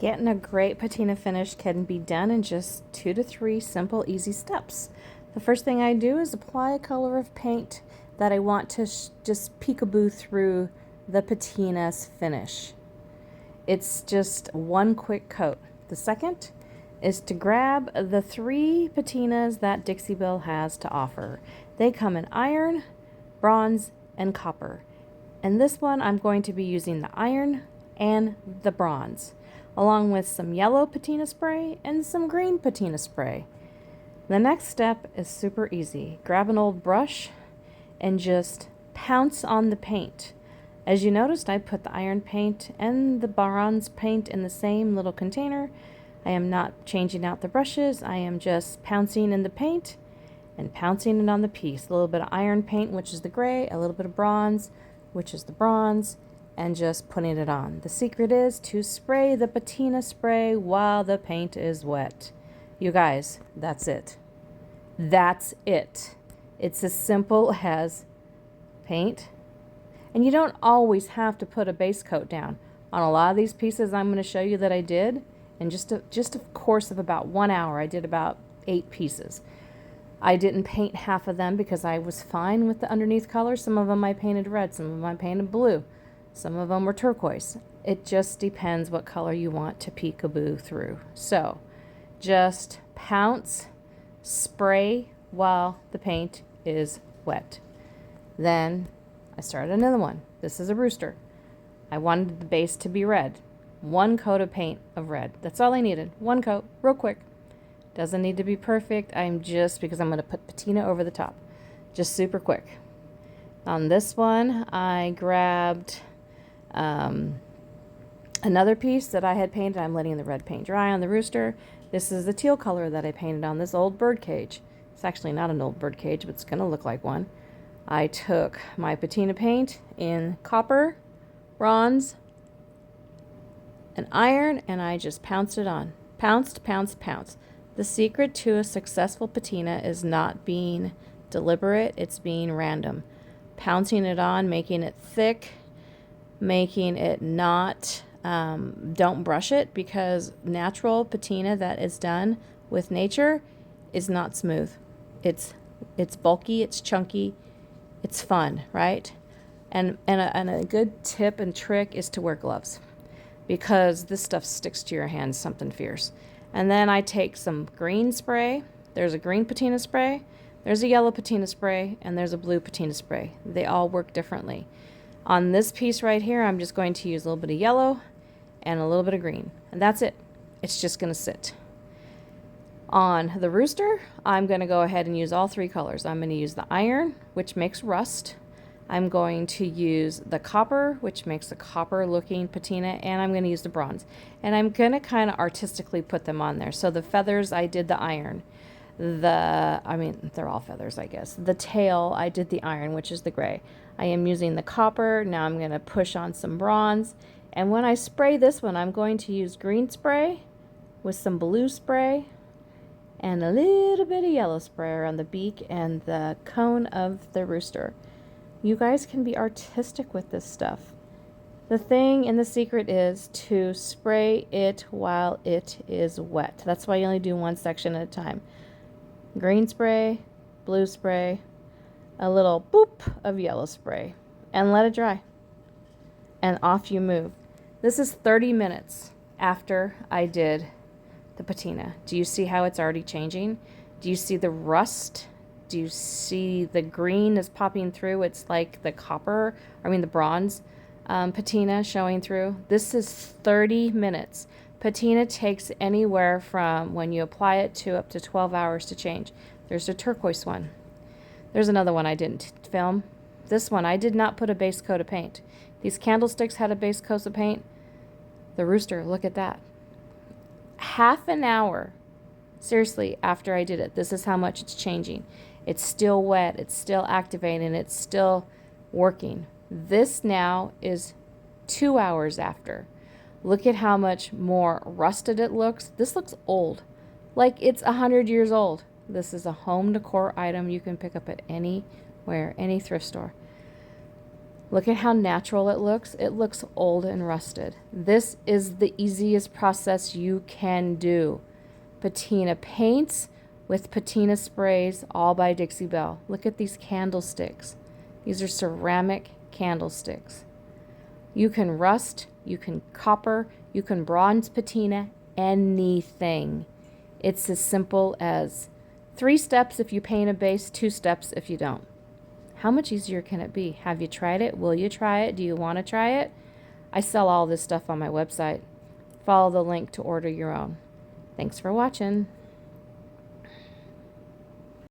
Getting a great patina finish can be done in just 2 to 3 simple, easy steps. The first thing I do is apply a color of paint that I want to just peekaboo through the patina's finish. It's just one quick coat. The second is to grab the 3 patinas that Dixie Belle has to offer. They come in iron, bronze, and copper. And this one I'm going to be using the iron and the bronze, along with some yellow patina spray and some green patina spray. The next step is super easy. Grab an old brush and just pounce on the paint. As you noticed, I put the iron paint and the bronze paint in the same little container. I am not changing out the brushes. I am just pouncing in the paint and pouncing it on the piece. A little bit of iron paint, which is the gray, a little bit of bronze, which is the bronze, and just putting it on. The secret is to spray the patina spray while the paint is wet. You guys, that's it. That's it. It's as simple as paint. And you don't always have to put a base coat down. On a lot of these pieces I'm going to show you that I did in just a course of about 1 hour. I did about 8 pieces. I didn't paint half of them because I was fine with the underneath colors. Some of them I painted red, some of them I painted blue. Some of them were turquoise. It just depends what color you want to peekaboo through. So just pounce, spray while the paint is wet. Then I started another one. This is a rooster. I wanted the base to be red. 1 coat of paint of red. That's all I needed. 1 coat, real quick. Doesn't need to be perfect. Because I'm going to put patina over the top. Just super quick. On this one, I grabbed another piece that I had painted. I'm letting the red paint dry on the rooster. This is the teal color that I painted on this old bird cage. It's actually not an old bird cage, but it's going to look like one. I took my patina paint in copper, bronze, and iron, and I just pounced it on. Pounced, pounced, pounced. The secret to a successful patina is not being deliberate, it's being random. Pouncing it on, making it thick, making it not, don't brush it, because natural patina that is done with nature is not smooth. It's bulky, it's chunky, it's fun, right? And a good tip and trick is to wear gloves, because this stuff sticks to your hands something fierce. And then I take some green spray. There's a green patina spray, there's a yellow patina spray, and there's a blue patina spray. They all work differently. On this piece right here, I'm just going to use a little bit of yellow and a little bit of green. And that's it. It's just going to sit. On the rooster, I'm going to go ahead and use all 3 colors. I'm going to use the iron, which makes rust. I'm going to use the copper, which makes a copper looking patina, and I'm going to use the bronze. And I'm going to kind of artistically put them on there. So the feathers, I did the iron. They're all feathers, I guess. The tail, I did the iron, which is the gray. I am using the copper. Now I'm going to push on some bronze. And when I spray this one, I'm going to use green spray with some blue spray and a little bit of yellow spray around the beak and the cone of the rooster. You guys can be artistic with this stuff. The thing and the secret is to spray it while it is wet. That's why you only do 1 section at a time. Green spray, blue spray, a little boop of yellow spray, and let it dry. And off you move. This is 30 minutes after I did the patina. Do you see how it's already changing? Do you see the rust? Do you see the green is popping through? It's like the the bronze patina showing through. This is 30 minutes. Patina takes anywhere from, when you apply it, to up to 12 hours to change. There's a turquoise one. There's another one I didn't film. This one, I did not put a base coat of paint. These candlesticks had a base coat of paint. The rooster, look at that. Half an hour, seriously, after I did it, this is how much it's changing. It's still wet, it's still activating, it's still working. This now is 2 hours after. Look at how much more rusted it looks. This looks old, like it's 100 years old. This is a home decor item you can pick up at anywhere, any thrift store. Look at how natural it looks. It looks old and rusted. This is the easiest process you can do. Patina paints with patina sprays, all by Dixie Belle. Look at these candlesticks. These are ceramic candlesticks. You can rust, you can copper, you can bronze patina, anything. It's as simple as 3 steps if you paint a base, 2 steps if you don't. How much easier can it be? Have you tried it? Will you try it? Do you want to try it? I sell all this stuff on my website. Follow the link to order your own. Thanks for watching.